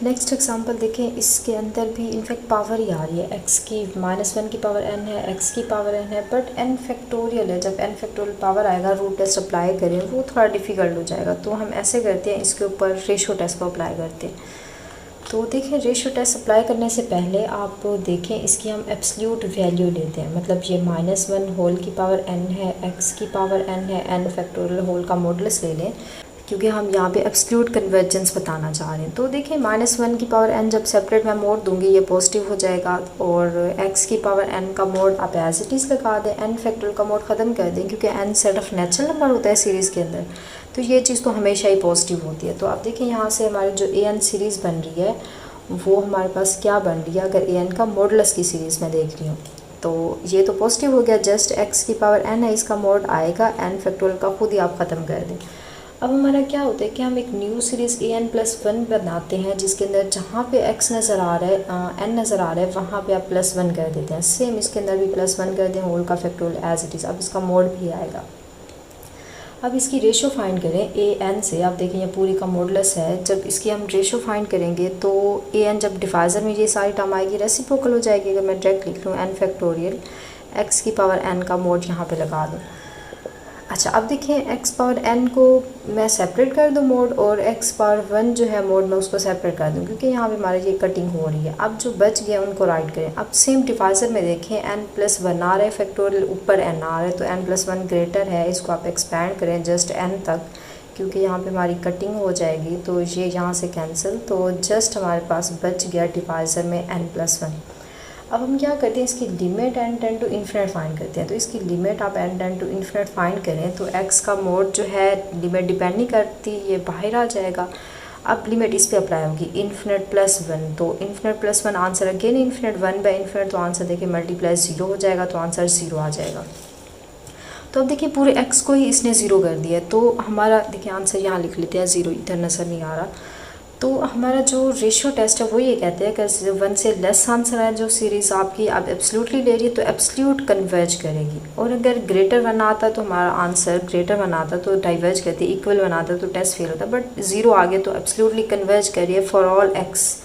Next example देखें, इसके अंदर भी इनफैक्ट पावर ही आ रही है, x की -1 की पावर n है, x की पावर n है, बट n फैक्टोरियल है। जब n फैक्टोरियल पावर आएगा, रूट टेस्ट अप्लाई करें वो थोड़ा डिफ़िकल्ट हो जाएगा, तो हम ऐसे करते हैं, इसके ऊपर रेशो टेस्ट को अप्लाई करते हैं। तो देखें, रेशो टेस्ट अप्लाई करने से पहले आप देखें, इसकी हम एब्सल्यूट वैल्यू लेते हैं, मतलब ये -1 होल की पावर n है, x की पावर n है, n फैक्टोरियल होल का मॉडुलस ले लें, क्योंकि हम यहाँ पे एब्सल्यूट कन्वर्जेंस बताना चाह रहे हैं। तो देखिए, -1 की पावर n जब सेपरेट मैं मोड दूंगी ये पॉजिटिव हो जाएगा, और x की पावर n का मोड आप एज इट इज़ लगा दें, n फैक्टोरियल का मोड ख़त्म कर दें, क्योंकि n set of natural number होता है सीरीज़ के अंदर, तो ये चीज़ तो हमेशा ही पॉजिटिव होती है। तो आप देखिए, यहाँ से हमारी जो an सीरीज़ बन रही है वो हमारे पास क्या बन रही है, अगर an का मॉडुलस की सीरीज़ में देख रही हूँ तो ये तो पॉजिटिव हो गया, जस्ट x की पावर n है, इसका मोड आएगा n फैक्टोरियल का, खुद ही आप ख़त्म कर दें। अब हमारा क्या होता है कि हम एक न्यू सीरीज़ an+1 बनाते हैं, जिसके अंदर जहाँ पे x नज़र आ रहा है, n नज़र आ रहा है, वहाँ पे आप +1 कर देते हैं। सेम इसके अंदर भी +1 कर दें, होल का फैक्टोरियल एज इट इज़। अब इसका मोड भी आएगा। अब इसकी रेशो फाइंड करें an से। आप देखें, ये पूरी का मॉडुलस है, जब इसकी हम रेशो फाइंड करेंगे तो an जब डिवाइज़र में ये सारी टर्म आएगी रेसिप्रोकल हो जाएगी। अगर मैं डायरेक्ट लिख लूँ n फैक्टोरियल x की पावर n का मोड यहाँ पे लगा दूँ। अच्छा, अब देखिए, x पावर n को मैं सेपरेट कर दूँ मोड, और x पावर 1 जो है मोड मैं उसको सेपरेट कर दूँ, क्योंकि यहाँ पे हमारे ये कटिंग हो रही है। अब जो बच गया उनको राइट करें। अब सेम डिवाइज़र में देखें, n+1 आ रहा है फैक्टोरियल, ऊपर n आ रहा है, तो n+1 ग्रेटर है, इसको आप एक्सपैंड करें जस्ट n तक, क्योंकि यहाँ पे हमारी कटिंग हो जाएगी, तो ये यहाँ से कैंसिल, तो जस्ट हमारे पास बच गया डिवाइज़र में n+1। अब हम क्या करते हैं, इसकी limit n tend to infinite find करते हैं। तो इसकी लिमिट आप n tend to infinite find करें तो x का मोड जो है लिमिट डिपेंड नहीं करती, ये बाहर आ जाएगा। अब लिमिट इस पे अप्लाई होगी, ∞+1, तो ∞+1 आंसर अगेन इन्फिनिट, 1/∞, तो आंसर देखिए मल्टीप्लाई 0 हो जाएगा, तो आंसर 0 आ जाएगा। तो अब देखिए, पूरे x को ही इसने 0 कर दिया, तो हमारा देखिए आंसर यहाँ लिख लेते हैं, 0 इधर नज़र नहीं आ रहा। तो हमारा जो रेशियो टेस्ट है वो ये कहते हैं कि 1 से लेस आंसर है जो सीरीज़ आपकी आप एब्सोल्युटली ले रही है तो एब्सोल्यूट कन्वर्ज करेगी, और अगर ग्रेटर 1 आता तो हमारा आंसर ग्रेटर 1 आता तो डाइवर्ज करती है, इक्वल 1 आता तो टेस्ट फेल होता, बट 0 आ गया तो एब्सोल्युटली कन्वर्ज करिए फॉर ऑल x।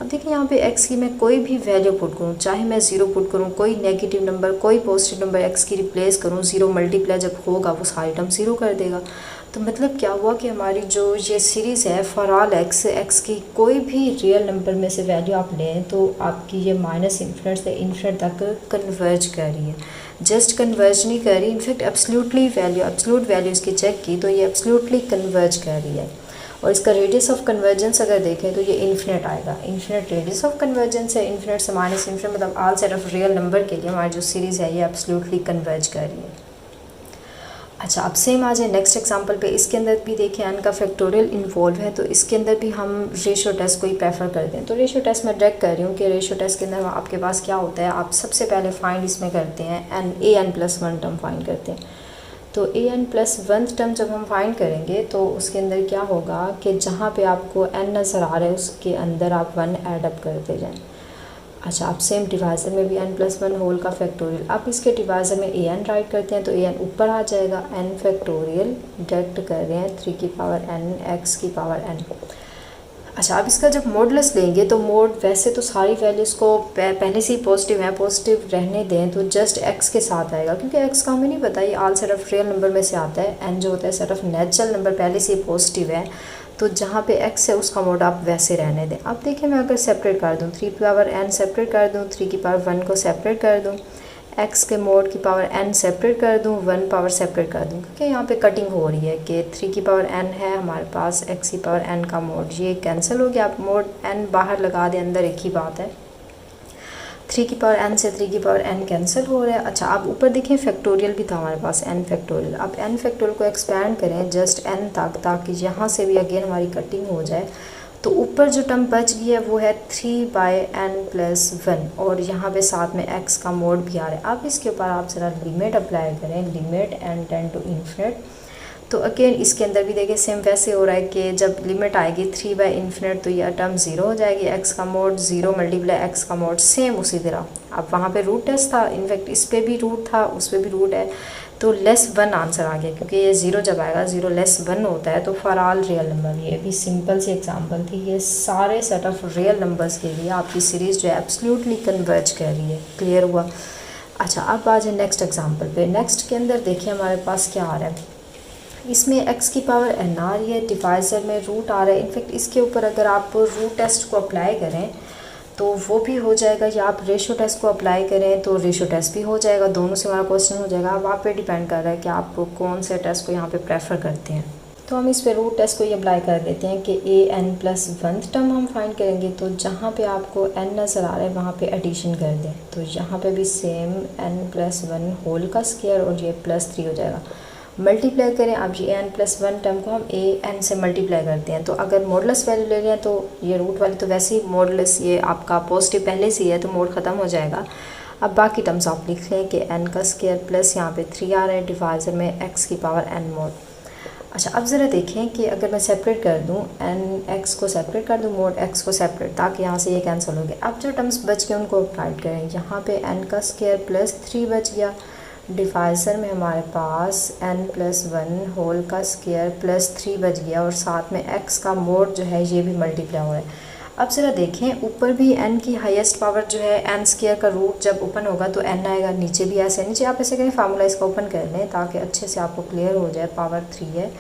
अब देखिए, यहाँ पे x की मैं कोई भी वैल्यू पुट करूँ, चाहे मैं 0 पुट करूँ, कोई नेगेटिव नंबर, कोई पॉजिटिव नंबर x की रिप्लेस करूँ, 0 मल्टीप्लाई जब होगा वो सारी टर्म 0 कर देगा। तो मतलब क्या हुआ कि हमारी जो ये सीरीज़ है फॉर ऑल x की कोई भी रियल नंबर में से वैल्यू आप लें तो आपकी ये -∞ से इन्फिनिट तक कन्वर्ज कर रही है। जस्ट कन्वर्ज नहीं कर रही, इनफैक्ट एब्सोल्यूट वैल्यू इसकी चेक की तो ये एब्सोल्युटली कन्वर्ज कर रही है। और इसका रेडियस ऑफ कन्वर्जेंस अगर देखें तो ये इन्फिनिट आएगा, इन्फिनिट रेडियस ऑफ कन्वर्जेंस है, इन्फिनिट से -∞, मतलब all set of real number के लिए हमारी जो सीरीज़ है ये एब्सोल्युटली कन्वर्ज कर रही है। अच्छा, अब सेम आ जाए नेक्स्ट एग्जांपल पे। इसके अंदर भी देखिए n का फैक्टोरियल इन्वॉल्व है, तो इसके अंदर भी हम रेशियो टेस्ट को ही प्रेफर करते हैं। तो रेशियो टेस्ट मैं डायरेक्ट कर रही हूँ कि रेशियो टेस्ट के अंदर आपके पास क्या होता है, आप सबसे पहले फाइंड इसमें करते हैं an+1 टर्म फाइंड करते हैं। तो an+1 टर्म जब हम फाइंड करेंगे तो उसके अंदर क्या होगा कि जहाँ पे आपको n नज़र आ रहा है उसके अंदर आप 1 ऐड अप करते जाएँ। अच्छा, आप सेम डिवाइज़र में भी n+1 होल का फैक्टोरियल, अब इसके डिवाइज़र में an राइट करते हैं तो an ऊपर आ जाएगा, n फैक्टोरियल डायरेक्ट कर रहे हैं 3 की पावर n x की पावर n। अच्छा, अब इसका जब मॉडुलस लेंगे तो मोड वैसे तो सारी वैल्यूज़ को पहले से ही पॉजिटिव है, पॉजिटिव रहने दें तो जस्ट x के साथ आएगा, क्योंकि x का हमें नहीं पता, ये all set of real number में से आता है। n जो होता है सेट ऑफ नेचुरल नंबर पहले से ही पॉजिटिव है, तो जहाँ पे x है उसका मोड आप वैसे रहने दें। अब देखिए, मैं अगर सेपरेट कर दूँ 3 की पावर n सेपरेट कर दूँ, 3 की पावर 1 को सेपरेट कर दूँ, x के मोड की पावर n सेपरेट कर दूँ, 1 पावर सेपरेट कर दूँ, क्योंकि यहाँ पे कटिंग हो रही है कि 3 की पावर n है हमारे पास, x की पावर n का मोड ये कैंसिल हो गया। आप मोड n बाहर लगा दें, अंदर एक ही बात है, 3 की पावर n से 3 की पावर n कैंसिल हो रहा है। अच्छा, आप ऊपर देखिए फैक्टोरियल भी था हमारे पास, n फैक्टोरियल। अब n फैक्टोरियल को एक्सपैंड करें जस्ट n तक, ताकि यहाँ से भी अगेन हमारी कटिंग हो जाए। तो ऊपर जो टर्म बच गई है वो है 3/n+1, और यहाँ पे साथ में x का मोड भी आ रहा है। अब इसके ऊपर आप ज़रा लिमिट अप्लाई करें, limit n tend to infinite, तो अगेन इसके अंदर भी देखिए सेम वैसे हो रहा है कि जब लिमिट आएगी 3/∞ तो यह टर्म 0 हो जाएगी, x का मोड 0 मल्टीप्लाई x का मोड सेम उसी तरह। अब वहाँ पे रूट टेस्ट था, इनफैक्ट इस पे भी रूट था, उस पे भी रूट है, तो >1 आंसर आ गया, क्योंकि ये 0 जब आएगा 0 <1 होता है तो फॉर ऑल रियल नंबर। ये भी सिंपल सी एग्जांपल थी। ये सारे सेट ऑफ रियल नंबर्स के लिए आपकी सीरीज़ जो है एब्सोल्युटली कन्वर्ज कर रही है। क्लियर हुआ? अच्छा, अब आ जाए नेक्स्ट एग्जांपल पे। नेक्स्ट के अंदर देखिए हमारे पास क्या आ रहा है। इसमें x की पावर n आ रही है, डिवाइज़र में रूट आ रहा है। इनफैक्ट इसके ऊपर अगर आप रूट टेस्ट को अप्लाई करें तो वो भी हो जाएगा, या आप रेशो टेस्ट को अप्लाई करें तो रेशो टेस्ट भी हो जाएगा। दोनों से हमारा क्वेश्चन हो जाएगा। अब आप पे डिपेंड कर रहा है कि आप कौन से टेस्ट को यहाँ पे प्रेफर करते हैं। तो हम इस पे रूट टेस्ट को ये अप्लाई कर देते हैं कि an+1 टर्म हम फाइंड करेंगे। तो जहाँ पे आपको n नज़र आ रहा है वहाँ पे एडिशन कर दें। तो यहाँ पे भी सेम n+1 होल का स्क्वायर और ये +3 हो जाएगा। मल्टीप्लाई करें, अब ये n+1 टर्म को हम an से मल्टीप्लाई करते हैं। तो अगर मॉडुलस वैल्यू ले रहे हैं तो ये रूट वाली तो वैसे ही मॉडुलस ये आपका पॉजिटिव पहले से ही है तो मोड ख़त्म हो जाएगा। अब बाकी टर्म्स आप लिख लें कि n का स्क्वायर प्लस यहाँ पे 3 आ रहा है डिवाइज़र में x की पावर n मोड। अच्छा, अब ज़रा देखें कि अगर मैं सेपरेट कर दूँ x को सेपरेट कर दूँ मोड x को सेपरेट, ताकि यहाँ से ये कैंसिल हो गया। अब जो टर्म्स बच गए उनको राइट करें। यहाँ पे n का स्क्वायर प्लस 3 बच गया, डिवाइज़र में हमारे पास n+1 होल का स्क्वायर प्लस 3 बच गया, और साथ में x का मोड जो है ये भी मल्टीप्लाई हो रहा है। अब ज़रा देखें, ऊपर भी n की हाईएस्ट पावर जो है n स्क्वायर का रूट जब ओपन होगा तो n आएगा, नीचे भी ऐसे। नीचे आप ऐसे करें फार्मूला इसका ओपन कर लें ताकि अच्छे से आपको क्लियर हो जाए। पावर 3 है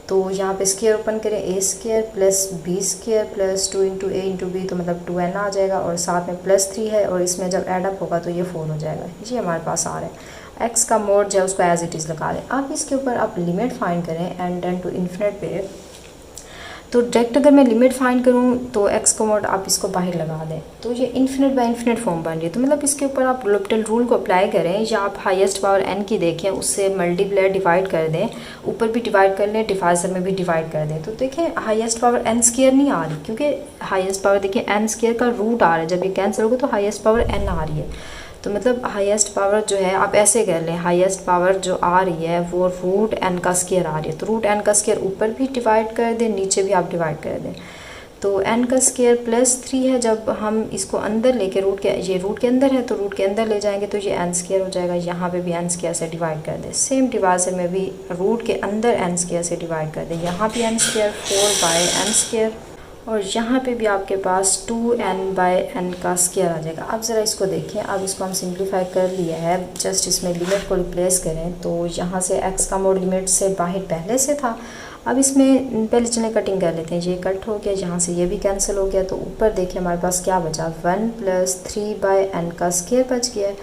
तो यहाँ पे स्क्वायर ओपन करें, a square plus b square plus 2 × a × b, तो मतलब 2n आ जाएगा, और साथ में +3 है, और इसमें जब एडअप होगा तो ये 4 हो जाएगा। ये हमारे पास आ रहा है। x का मोड जो है उसको एज इट इज़ लगा दें। अब इसके ऊपर आप लिमिट फाइंड करें n टेंड टू इन्फिनिट पे। तो डायरेक्ट अगर मैं लिमिट फाइंड करूँ तो x का मोड आप इसको बाहर लगा दें तो ये इन्फिनिट बाय इन्फिनिट फॉर्म बन रही है। तो मतलब इसके ऊपर आप लोपिटल रूल को अप्लाई करें, या आप हाईएस्ट पावर n की देखें, उससे मल्टीप्लाई डिवाइड कर दें, ऊपर भी डिवाइड कर लें, डिवाइज़र में भी डिवाइड कर दें। तो देखें हाईएस्ट पावर n स्क्वायर नहीं आ रही, क्योंकि हाईएस्ट पावर देखिए n स्क्वायर का रूट आ रहा है। जब ये कैंसिल होगा तो हाईएस्ट पावर n आ रही है। तो मतलब हाईएस्ट पावर जो है आप ऐसे कर लें, हाईएस्ट पावर जो आ रही है वो रूट n का स्क्वायर आ रही है। तो रूट n का स्क्वायर ऊपर भी डिवाइड कर दें, नीचे भी आप डिवाइड कर दें। तो n का स्क्वायर प्लस 3 है। जब हम इसको अंदर लेके ये रूट के अंदर है तो रूट के अंदर ले जाएंगे तो ये n स्क्वायर हो जाएगा। यहाँ पे भी n स्क्वायर से डिवाइड कर दें। सेम डिवाइज़र में भी रूट के अंदर n स्क्वायर से डिवाइड कर दें। यहाँ भी n स्क्वायर 4/n स्क्वायर, और यहाँ पे भी आपके पास 2n/n का स्क्वायर आ जाएगा। अब ज़रा इसको देखें। अब इसको हम सिंप्लीफाई कर लिया है, जस्ट इसमें लिमिट को रिप्लेस करें। तो यहाँ से x का मोड लिमिट से बाहर पहले से था। अब इसमें पहले चलें कटिंग कर लेते हैं। ये कट हो गया, यहाँ से ये भी कैंसिल हो गया। तो ऊपर देखिए हमारे पास क्या बचा, 1 + 3/n का स्क्वायर बच गया,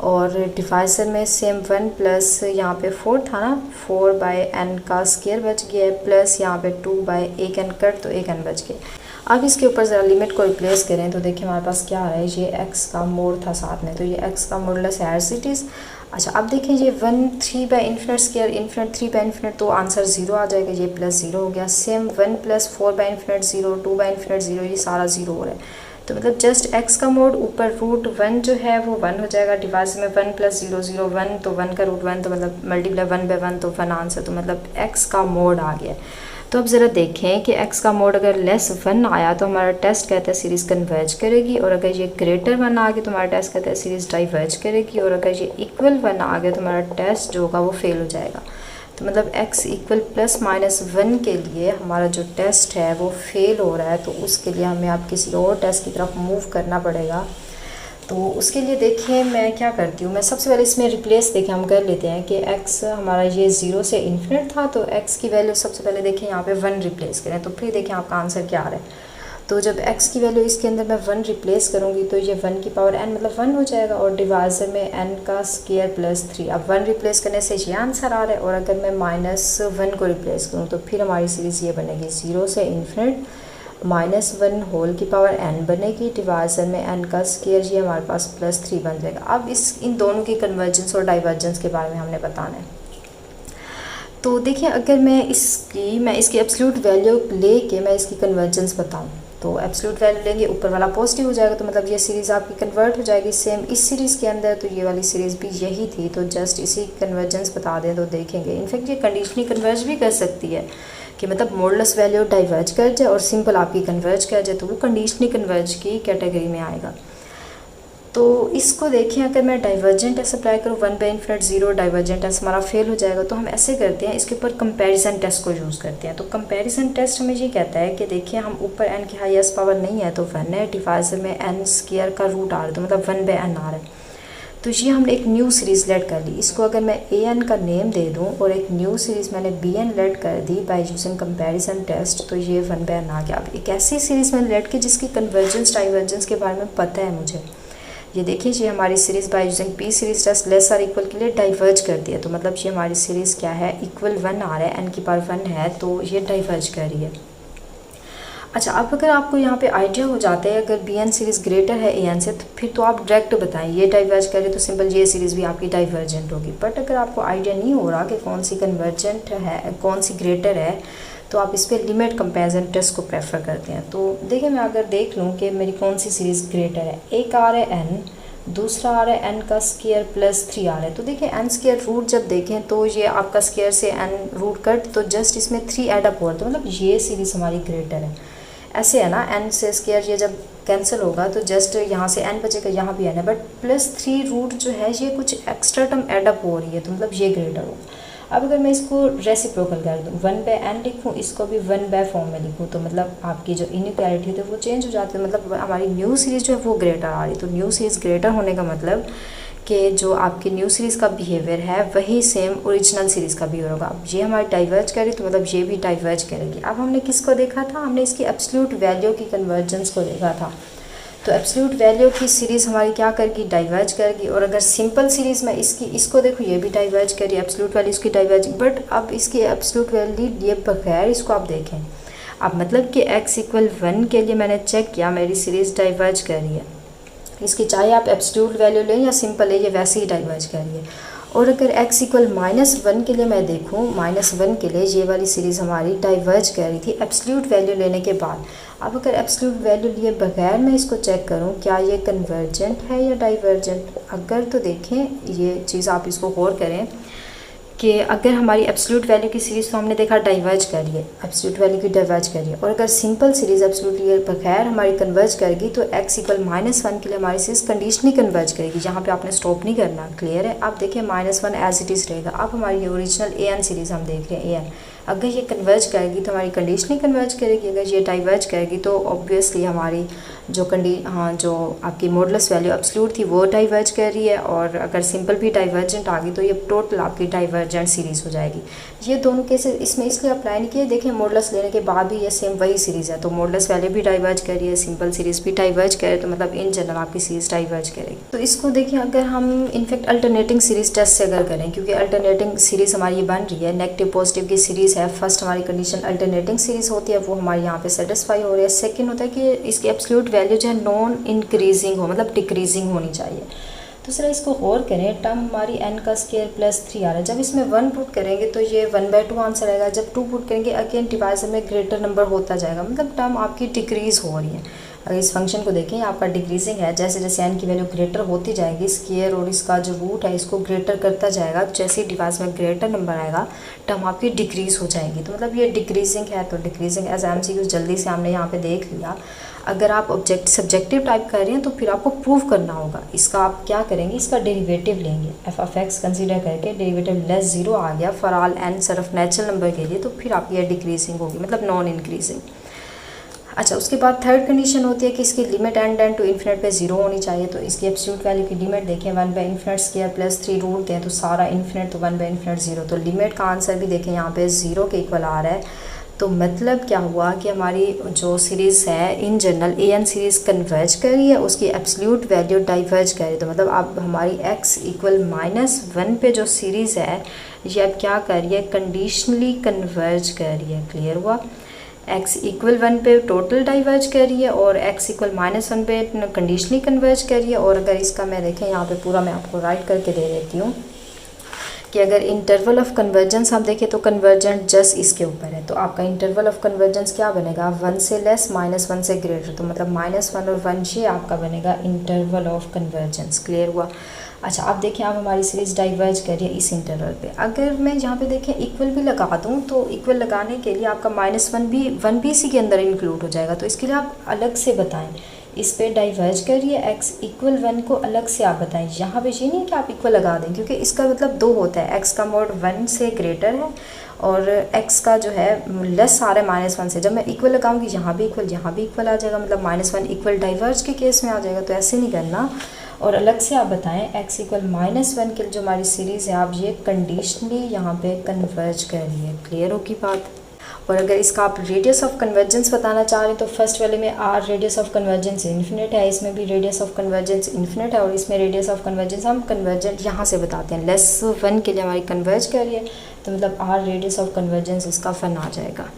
और डिवाइज़र में सेम 1 प्लस यहाँ पे 4 था ना, 4/n का स्क्वायर बच गया, प्लस यहाँ पे 2/1n कट तो 1n बच गया। अब इसके ऊपर ज़रा लिमिट को रिप्लेस करें तो देखिए हमारे पास क्या है, ये x का मोड था साथ में, तो ये x का मॉडुलस एज इट इज़। अच्छा, अब देखिए ये 1 3/∞ स्क्वायर इन्फिनिट 3/∞, तो आंसर 0 आ जाएगा। ये +0 हो गया। सेम 1 + 4/∞ 0, 2/∞ 0, ये सारा 0 हो रहा है। तो मतलब जस्ट x का मोड ऊपर √1 जो है वो 1 हो जाएगा। डिवाइस में 1 + 0 0 1, तो 1 का √1 तो मतलब मल्टीप्लाई 1/1 तो 1 आंसर। तो मतलब x का मोड आ गया। तो अब ज़रा देखें कि x का मोड अगर >1 आया तो हमारा टेस्ट कहता है सीरीज़ कन्वर्ज करेगी, और अगर ये >1 आ गया तो हमारा टेस्ट कहता है सीरीज़ डाइवर्ज करेगी, और अगर ये =1 आ गया तो हमारा टेस्ट जो होगा वो फेल हो जाएगा। तो मतलब x = ±1 के लिए हमारा जो टेस्ट है वो फेल हो रहा है, तो उसके लिए हमें अब किसी और टेस्ट की तरफ मूव करना पड़ेगा। तो उसके लिए देखिए मैं क्या करती हूँ, मैं सबसे पहले इसमें रिप्लेस देखिए हम कर लेते हैं कि x हमारा ये 0 से इन्फिनिट था, तो x की वैल्यू सबसे पहले देखिए यहाँ पे 1 रिप्लेस करें, तो फिर देखिए आपका आंसर क्या आ रहा है। तो जब x की वैल्यू इसके अंदर मैं 1 रिप्लेस करूँगी तो ये 1 की पावर n मतलब 1 हो जाएगा, और डिवाइज़र में n का स्क्वायर प्लस 3। अब 1 रिप्लेस करने से ये आंसर आ रहा है, और अगर मैं -1 को रिप्लेस करूँ तो फिर हमारी सीरीज़ ये बनेगी 0 से इन्फिनिट -1 होल की पावर n बनेगी, डिवाइज़र में n का स्क्वायर, ये हमारे पास +3 बन जाएगा। अब इन दोनों की कन्वर्जेंस और डाइवर्जेंस के बारे में हमने बताना है। तो देखिए अगर मैं इसकी एब्सोल्यूट वैल्यू लेके मैं इसकी कन्वर्जेंस बताऊं, तो एब्सोल्यूट वैल्यू लेंगे, ऊपर वाला पॉजिटिव हो जाएगा, तो मतलब ये सीरीज़ आपकी कन्वर्ट हो जाएगी। सेम इस सीरीज़ के अंदर तो ये वाली सीरीज़ भी यही थी, तो जस्ट इसी कन्वर्जेंस बता दें तो देखेंगे। इनफैक्ट ये कंडीशनली कन्वर्ज भी कर सकती है कि मतलब मॉडुलस वैल्यू डाइवर्ज कर जाए और सिंपल आपकी कन्वर्ज कर जाए, तो वो कंडीशनली कन्वर्ज की कैटेगरी में आएगा। तो इसको देखें, अगर मैं डाइवर्जेंट टेस्ट अप्लाई करूँ 1 बाई इन्फिनिट 0, डाइवर्जेंट टेस्ट हमारा फेल हो जाएगा। तो हम ऐसे करते हैं, इसके ऊपर कंपैरिजन टेस्ट को यूज़ करते हैं। तो कंपैरिजन टेस्ट हमें ये कहता है कि देखिए हम ऊपर n की हाईएस्ट पावर नहीं है तो 1 है, डिवाइजर में n स्क्वायर का रूट आ रहा है तो मतलब 1 बाई n आ रहा है। तो ये हमने एक न्यू सीरीज़ लेट कर ली। इसको अगर मैं an का नेम दे दूँ और एक न्यू सीरीज़ मैंने bn लेट कर दी बाय यूजिंग कंपैरिजन टेस्ट, तो ये 1 बाई n आ गया। अब एक ऐसी सीरीज़ मैंने लेट की जिसकी कन्वर्जेंस डाइवर्जेंस के बारे में पता है मुझे। ये देखिए, ये हमारी series by using P series test less और इक्वल के लिए डाइवर्ज कर दिया। तो मतलब ये हमारी सीरीज़ क्या है, इक्वल 1 आ रहा है, n की पावर 1 है, तो ये डाइवर्ज कर रही है। अच्छा, अब अगर आपको यहाँ पे आइडिया हो जाता है अगर bn सीरीज़ ग्रेटर है an से, तो फिर तो आप डायरेक्ट बताएं ये डाइवर्ज करे तो सिंपल ये सीरीज़ भी आपकी डाइवर्जेंट होगी। बट अगर आपको आइडिया नहीं हो रहा कि कौन सी कन्वर्जेंट है कौन सी ग्रेटर है, तो आप इस पर लिमिट कंपैरिजन टेस्ट को प्रेफर करते हैं। तो देखिए, मैं अगर देख लूँ कि मेरी कौन सी सीरीज़ ग्रेटर है, एक आ रहा है n, दूसरा आ रहा है n का स्क्वायर प्लस 3 आ रहा है। तो देखिए n स्क्वायर रूट जब देखें तो ये आपका स्क्वायर से n रूट कट, तो जस्ट इसमें 3 ऐड अप हो रहा है, तो मतलब ये सीरीज़ हमारी ग्रेटर है। ऐसे है ना, n से स्क्वायर ये जब कैंसिल होगा तो जस्ट यहाँ से n बचेगा, यहाँ भी n है, बट प्लस 3 रूट जो है ये कुछ एक्स्ट्रा टर्म ऐड अप हो रही है, तो मतलब ये ग्रेटर होगा। अब अगर मैं इसको रेसिप्रोकल कर दूँ, 1 बाई n लिखूँ, इसको भी 1 बाई फॉर्म में लिखूँ, तो मतलब आपकी जो इनइक्वालिटी है वो चेंज हो जाती है, मतलब हमारी न्यू सीरीज़ जो है वो ग्रेटर आ रही है। तो न्यू सीरीज़ ग्रेटर होने का मतलब कि जो आपकी न्यू सीरीज़ का बिहेवियर है वही सेम ओरिजिनल सीरीज़ का बिहेवियर होगा। अब ये हमारी डाइवर्ज करी तो मतलब ये भी डाइवर्ज करेगी। अब हमने किसको देखा था, हमने इसकी एब्सोल्यूट वैल्यू की कन्वर्जेंस को देखा था। तो एब्सोल्यूट वैल्यू की सीरीज़ हमारी क्या करेगी, डाइवर्ज करेगी। और अगर सिंपल सीरीज़ में इसको देखो, ये भी डाइवर्ज करी, एब्सोल्यूट वैल्यू इसकी डाइवर्ज। बट अब इसकी एब्सोल्यूट वैल्यू लिए बगैर इसको आप देखें, अब मतलब कि x इक्वल 1 के लिए मैंने चेक किया मेरी सीरीज़ डाइवर्ज कर रही है। इसकी चाहे आप एब्सोल्यूट वैल्यू लें या सिंपल है, ये वैसे ही डाइवर्ज कर रही है। और अगर x इक्वल -1 के लिए मैं देखूँ, -1 के लिए ये वाली सीरीज़ हमारी डाइवर्ज कर रही थी एब्सोल्यूट वैल्यू लेने के बाद। अब अगर एब्सोल्यूट वैल्यू लिए बगैर मैं इसको चेक करूँ क्या ये कन्वर्जेंट है या डाइवर्जेंट, अगर तो देखें ये चीज़ आप इसको गौर करें कि अगर हमारी एब्सोल्यूट वैल्यू की सीरीज़ तो हमने देखा डाइवर्ज करिए, एब्सोल्यूट वैल्यू की डाइवर्ज करिए। और अगर सिंपल सीरीज़ एब्सोल्यूट लिए बगैर हमारी कन्वर्ज करेगी तो x इक्वल -1 के लिए हमारी सीरीज़ कंडीशनली कन्वर्ज करेगी। यहाँ पे आपने स्टॉप नहीं करना, क्लियर है। आप देखिए -1 एज इट इज़ रहेगा। अब हमारी ओरिजिनल an सीरीज़ हम देख रहे हैं an, अगर ये कन्वर्ज करेगी तो हमारी कंडीशनली कन्वर्ज करेगी, अगर ये डाइवर्ज करेगी तो ऑब्वियसली हमारी जो जो आपकी मॉडुलस वैल्यू एब्सोल्यूट थी वो डाइवर्ज कर रही है। और अगर सिंपल भी डाइवर्जेंट आ गई तो ये टोटल आपकी डाइवर्जेंट सीरीज़ हो जाएगी। ये दोनों केसेस इसमें इसलिए अप्लाई नहीं किए, देखिए मॉडुलस लेने के बाद भी ये सेम वही सीरीज़ है, तो मॉडुलस वैल्यू भी डाइवर्ज कर रही है, सिंपल सीरीज़ भी डाइवर्ज करे, तो मतलब इन जनरल आपकी सीरीज़ डाइवर्ज करेगी। तो इसको देखिए, अगर हम इनफैक्ट अल्टरनेटिंग सीरीज़ टेस्ट से अगर करें, क्योंकि अल्टरनेटिंग सीरीज़ हमारी ये बन रही है, नेगेटिव पॉजिटिव की सीरीज़ है। फर्स्ट हमारी कंडीशन अल्टरनेटिंग सीरीज़ होती है, वो हमारे यहाँ पे सेटिस्फाई हो रही है। सेकंड होता है कि इसकी एब्सोल्यूट वैल्यू जो है नॉन इंक्रीजिंग हो, मतलब डिक्रीजिंग होनी चाहिए। दूसरा इसको गौर करें, टर्म हमारी n का स्क्वायर प्लस 3 आ रहा है, जब इसमें 1 पुट करेंगे तो ये 1/2 आंसर आएगा, जब 2 पुट करेंगे अगेन डिवाइजर में ग्रेटर नंबर होता जाएगा, मतलब टर्म आपकी डिक्रीज़ हो रही है। अगर इस फंक्शन को देखें आपका डिक्रीजिंग है, जैसे जैसे n की वैल्यू ग्रेटर होती जाएगी, स्क्वायर और इसका जो रूट है इसको ग्रेटर करता जाएगा, तो जैसे ही डिवाइस में ग्रेटर नंबर आएगा टर्म आपकी डिक्रीज़ हो जाएगी। तो मतलब ये डिक्रीजिंग है, तो डिक्रीजिंग एज MCQ जल्दी से हमने यहाँ पे देख लिया। अगर आप सब्जेक्टिव टाइप कर रहे हैं तो फिर आपको प्रूव करना होगा। इसका आप क्या करेंगे, इसका डेरिवेटिव लेंगे, f(x) कंसीडर करके डेरिवेटिव लेस 0 आ गया फॉर ऑल n सिर्फ नेचुरल नंबर के लिए, तो फिर आपकी यह डिक्रीजिंग होगी, मतलब नॉन इंक्रीजिंग। अच्छा, उसके बाद थर्ड कंडीशन होती है कि इसकी लिमिट n टू इन्फिनिट पे 0 होनी चाहिए। तो इसकी एब्सोल्यूट वैल्यू की लिमिट देखें, 1 by infinite square plus 3 root दें तो सारा इन्फिनिट, तो 1 बाई इन्फिनिट 0, तो लिमिट का आंसर भी देखें यहाँ पे 0 के इक्वल आ रहा है। तो मतलब क्या हुआ कि हमारी जो सीरीज़ है in general an series converge कर रही है, उसकी एब्सोल्यूट वैल्यू डाइवर्ज कर रही है। तो मतलब अब हमारी x इक्वल -1 पे जो सीरीज़ है ये अब क्या कर रही है, कंडीशनली कन्वर्ज कर रही है, क्लियर हुआ। x इक्वल 1 पे टोटल डाइवर्ज कर रही है और x इक्वल -1 पे कंडीशनली कन्वर्ज कर रही है। और अगर इसका मैं देखें यहाँ पे पूरा मैं आपको राइट करके दे देती हूँ कि अगर इंटरवल ऑफ कन्वर्जेंस हम देखें तो कन्वर्जेंट जस्ट इसके ऊपर है, तो आपका इंटरवल ऑफ कन्वर्जेंस क्या बनेगा, 1 से लेस -1 से ग्रेटर, तो मतलब -1 और 1 ये आपका बनेगा इंटरवल ऑफ कन्वर्जेंस, क्लियर हुआ। अच्छा, आप देखिए आप हमारी सीरीज़ डाइवर्ज करिए इस इंटरवल पे। अगर मैं यहाँ पे देखें इक्वल भी लगा दूँ तो इक्वल लगाने के लिए आपका -1 भी इसी के अंदर इंक्लूड हो जाएगा, तो इसके लिए आप अलग से बताएं इस पे डाइवर्ज कर रही है, x इक्वल 1 को अलग से आप बताएं। यहाँ पे ये नहीं कि आप इक्वल लगा दें, क्योंकि इसका मतलब 2 होता है, x का मोड 1 से ग्रेटर है और x का जो है लेस आ रहा है -1 से। जब मैं इक्वल लगाऊंगी यहाँ भी इक्वल आ जाएगा, मतलब -1 इक्वल डाइवर्ज के केस में आ जाएगा। तो ऐसे नहीं करना और अलग से आप बताएं x इक्वल -1 के जो हमारी सीरीज़ है, आप ये कंडीशनली यहाँ पे कन्वर्ज कर रही है। क्लियर होगी बात। और अगर इसका आप रेडियस ऑफ कन्वर्जेंस बताना चाह रहे हैं तो फर्स्ट वाले में r radius of convergence infinite है, इसमें भी रेडियस ऑफ कन्वर्जेंस इन्फिनिट है और इसमें रेडियस ऑफ कन्वर्जेंस हम कन्वर्जेंट यहाँ से बताते हैं। -1 के लिए हमारी कन्वर्ज कर रही है, तो मतलब r रेडियस ऑफ कन्वर्जेंस इसका 1 आ जाएगा।